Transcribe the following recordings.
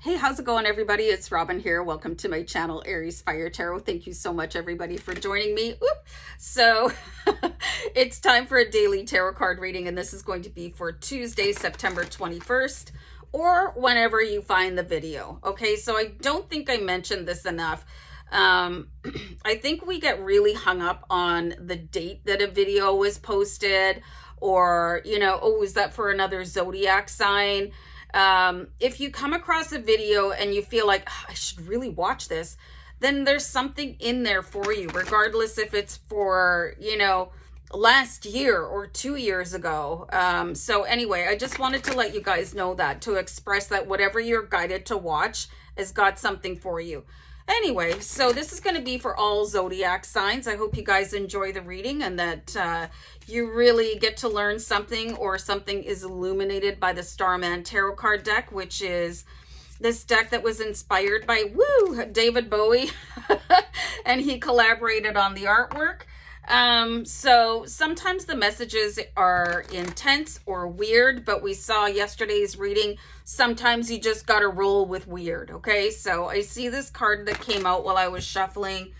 Hey, how's it going, everybody? It's Robin here. Welcome to my channel, Aries Fire Tarot. Thank you so much, everybody, for joining me. So it's time for a daily tarot card reading, and this is going to be for Tuesday, September 21st, or whenever you find the video. Okay, so I don't think I mentioned this enough. I think we get really hung up on the date that a video was posted, or, you know, oh, is that for another Zodiac sign? If you come across a video and you feel like, oh, I should really watch this, then there's something in there for you, regardless if it's for, you know, last year or 2 years ago. So anyway, I just wanted to let you guys know that, to express that whatever you're guided to watch has got something for you. Anyway, so this is going to be for all Zodiac signs. I hope you guys enjoy the reading and that you really get to learn something, or something is illuminated by the Starman Tarot card deck, which is this deck that was inspired by David Bowie, and he collaborated on the artwork. So sometimes the messages are intense or weird, but we saw yesterday's reading, sometimes you just gotta roll with weird. Okay, so I see this card that came out while I was shuffling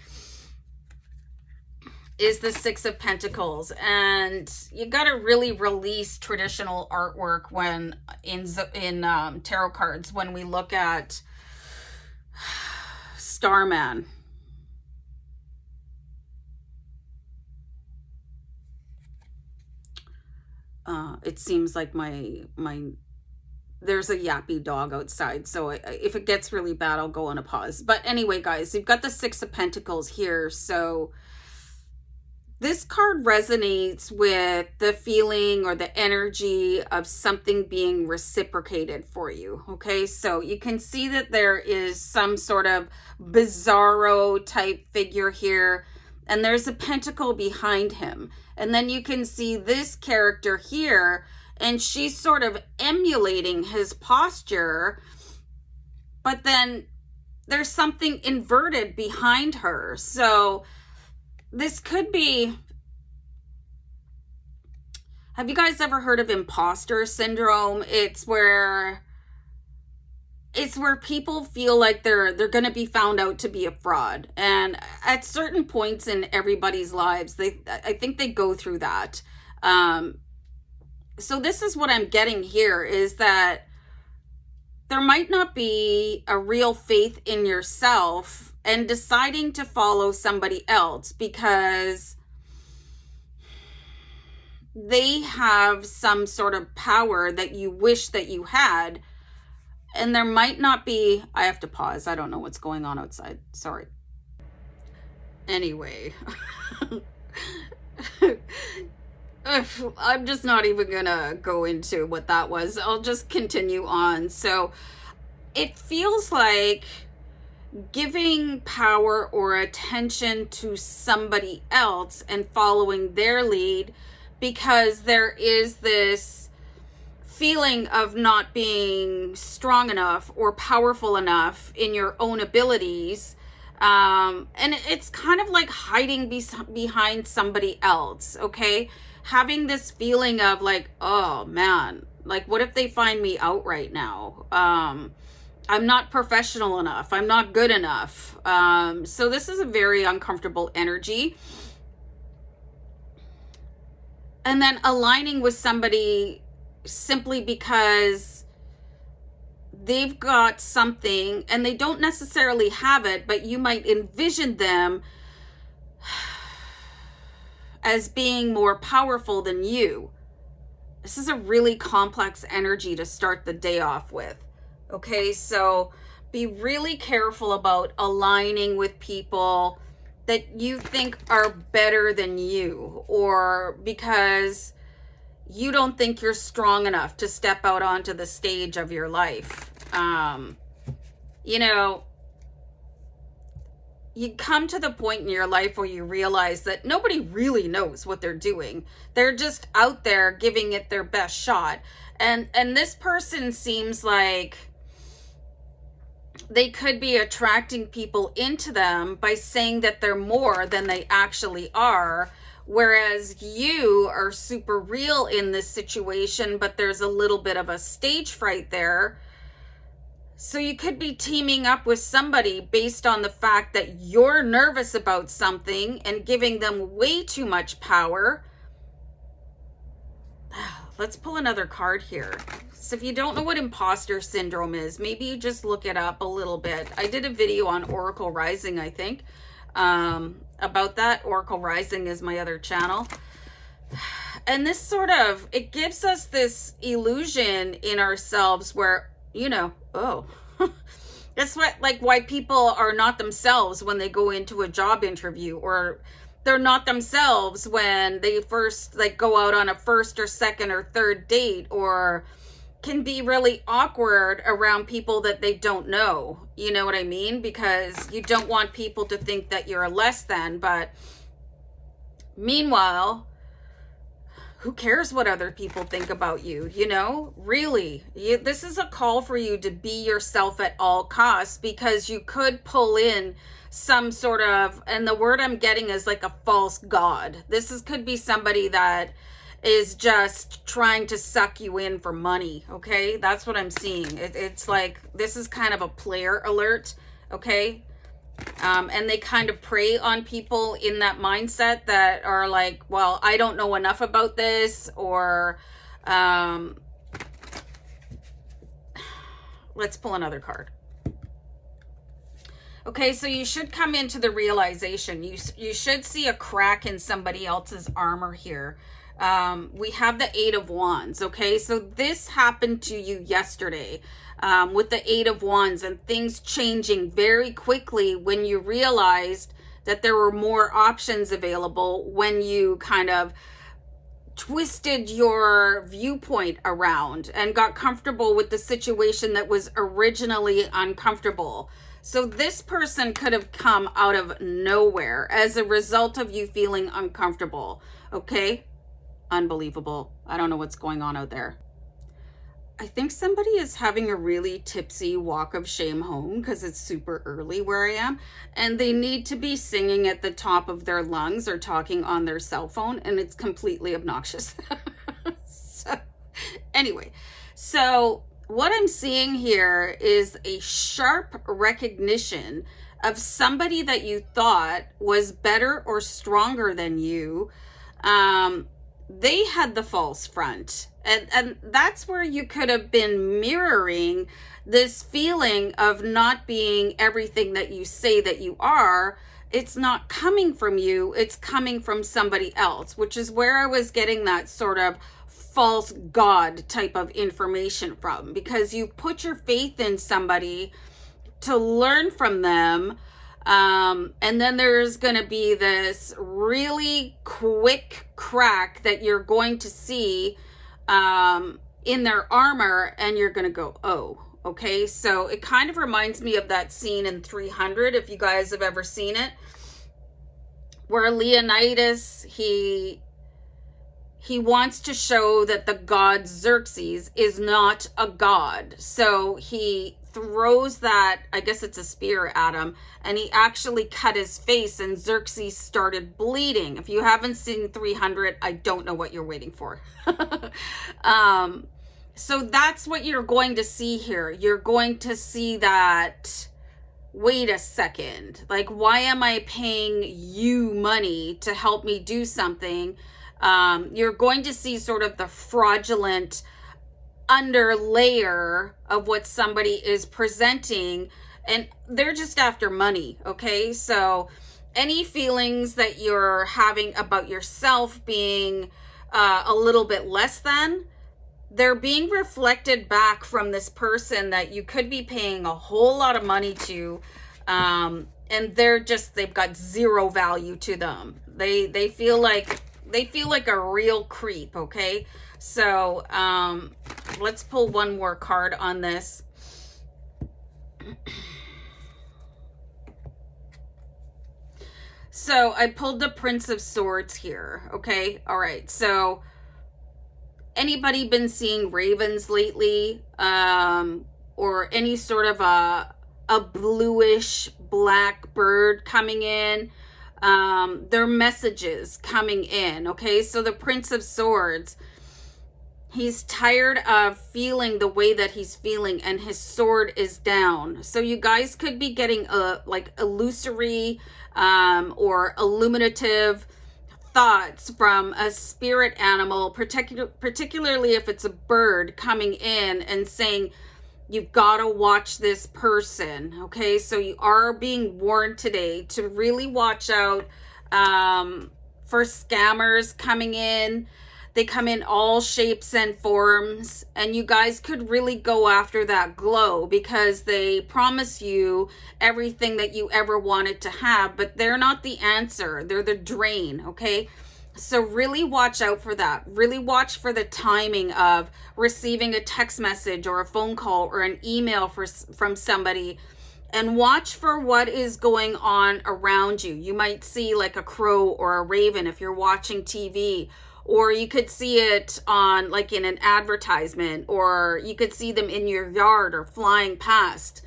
is the Six of Pentacles, and you gotta really release traditional artwork when in tarot cards when we look at Starman. It seems like there's a yappy dog outside, so if it gets really bad, I'll go on a pause. But anyway, guys, you've got the Six of Pentacles here, so this card resonates with the feeling or the energy of something being reciprocated for you. Okay, so you can see that there is some sort of bizarro type figure here, and there's a pentacle behind him. And then you can see this character here, and she's sort of emulating his posture, but then there's something inverted behind her. So this could be, have you guys ever heard of imposter syndrome? It's where people feel like they're going to be found out to be a fraud. And at certain points in everybody's lives, I think they go through that. So this is what I'm getting here, is that there might not be a real faith in yourself and deciding to follow somebody else because they have some sort of power that you wish that you had. And there might not be, I have to pause. I don't know what's going on outside. Sorry. Anyway, I'm just not even gonna go into what that was. I'll just continue on. So it feels like giving power or attention to somebody else and following their lead, because there is this feeling of not being strong enough or powerful enough in your own abilities. And it's kind of like hiding behind somebody else, okay? Having this feeling of like, oh man, like what if they find me out right now? I'm not professional enough. I'm not good enough. So this is a very uncomfortable energy. And then aligning with somebody simply because they've got something and they don't necessarily have it, but you might envision them as being more powerful than you. This is a really complex energy to start the day off with. Okay, so be really careful about aligning with people that you think are better than you, or because you don't think you're strong enough to step out onto the stage of your life. You know, you come to the point in your life where you realize that nobody really knows what they're doing. They're just out there giving it their best shot. And this person seems like they could be attracting people into them by saying that they're more than they actually are. Whereas you are super real in this situation, but there's a little bit of a stage fright there. So you could be teaming up with somebody based on the fact that you're nervous about something and giving them way too much power. Let's pull another card here. So if you don't know what imposter syndrome is, maybe you just look it up a little bit. I did a video on Oracle Rising, I think, about that. Oracle Rising is my other channel. And this sort of, it gives us this illusion in ourselves where, you know, oh, that's what, like, why people are not themselves when they go into a job interview, or they're not themselves when they first, like, go out on a first or second or third date, or can be really awkward around people that they don't know. You know what I mean? Because you don't want people to think that you're a less than, but meanwhile, who cares what other people think about you? You know, really, this is a call for you to be yourself at all costs, because you could pull in some sort of, and the word I'm getting is like a false god. Could be somebody that is just trying to suck you in for money. Okay, that's what I'm seeing. It's like, this is kind of a player alert. Okay. And they kind of prey on people in that mindset that are like, well, I don't know enough about this, or let's pull another card. Okay, so you should come into the realization. You should see a crack in somebody else's armor here. We have the Eight of Wands. Okay, so this happened to you yesterday. With the Eight of Wands, and things changing very quickly when you realized that there were more options available, when you kind of twisted your viewpoint around and got comfortable with the situation that was originally uncomfortable. So this person could have come out of nowhere as a result of you feeling uncomfortable. Okay? Unbelievable. I don't know what's going on out there. I think somebody is having a really tipsy walk of shame home because it's super early where I am, and they need to be singing at the top of their lungs or talking on their cell phone, and it's completely obnoxious. So anyway, so what I'm seeing here is a sharp recognition of somebody that you thought was better or stronger than you. They had the false front. And that's where you could have been mirroring this feeling of not being everything that you say that you are. It's not coming from you. It's coming from somebody else, which is where I was getting that sort of false god type of information from, because you put your faith in somebody to learn from them. And then there's going to be this really quick crack that you're going to see in their armor, and you're going to go, oh, okay. So it kind of reminds me of that scene in 300, if you guys have ever seen it, where Leonidas, he wants to show that the god Xerxes is not a god. So he throws that, I guess it's a spear at him, and he actually cut his face, and Xerxes started bleeding. If you haven't seen 300, I don't know what you're waiting for. So that's what you're going to see here. You're going to see that, wait a second, like, why am I paying you money to help me do something? You're going to see sort of the fraudulent under layer of what somebody is presenting, and they're just after money. Okay, so any feelings that you're having about yourself being a little bit less than, they're being reflected back from this person that you could be paying a whole lot of money to, and they've got zero value to them. They feel like a real creep. Okay, so let's pull one more card on this. So I pulled the Prince of Swords here. Okay, all right. So anybody been seeing ravens lately, or any sort of a bluish black bird coming in? Their messages coming in. Okay, so the Prince of Swords, He's tired of feeling the way that he's feeling, and his sword is down. So you guys could be getting like illusory or illuminative thoughts from a spirit animal, particularly if it's a bird coming in and saying, you've got to watch this person. Okay, so you are being warned today to really watch out for scammers coming in. They come in all shapes and forms, and you guys could really go after that glow because they promise you everything that you ever wanted to have, but they're not the answer. They're the drain, okay? So really watch out for that. Really watch for the timing of receiving a text message or a phone call or an email from somebody, and watch for what is going on around you. You might see like a crow or a raven if you're watching TV, or you could see it on like in an advertisement, or you could see them in your yard or flying past.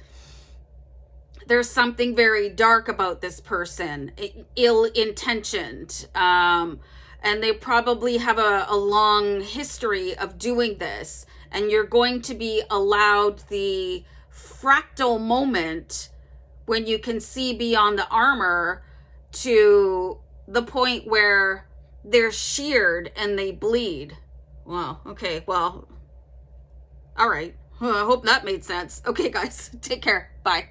There's something very dark about this person, ill-intentioned, and they probably have a long history of doing this, and you're going to be allowed the fractal moment when you can see beyond the armor to the point where they're sheared and they bleed. Wow. Okay. Well, all right. Well, I hope that made sense. Okay, guys, take care. Bye.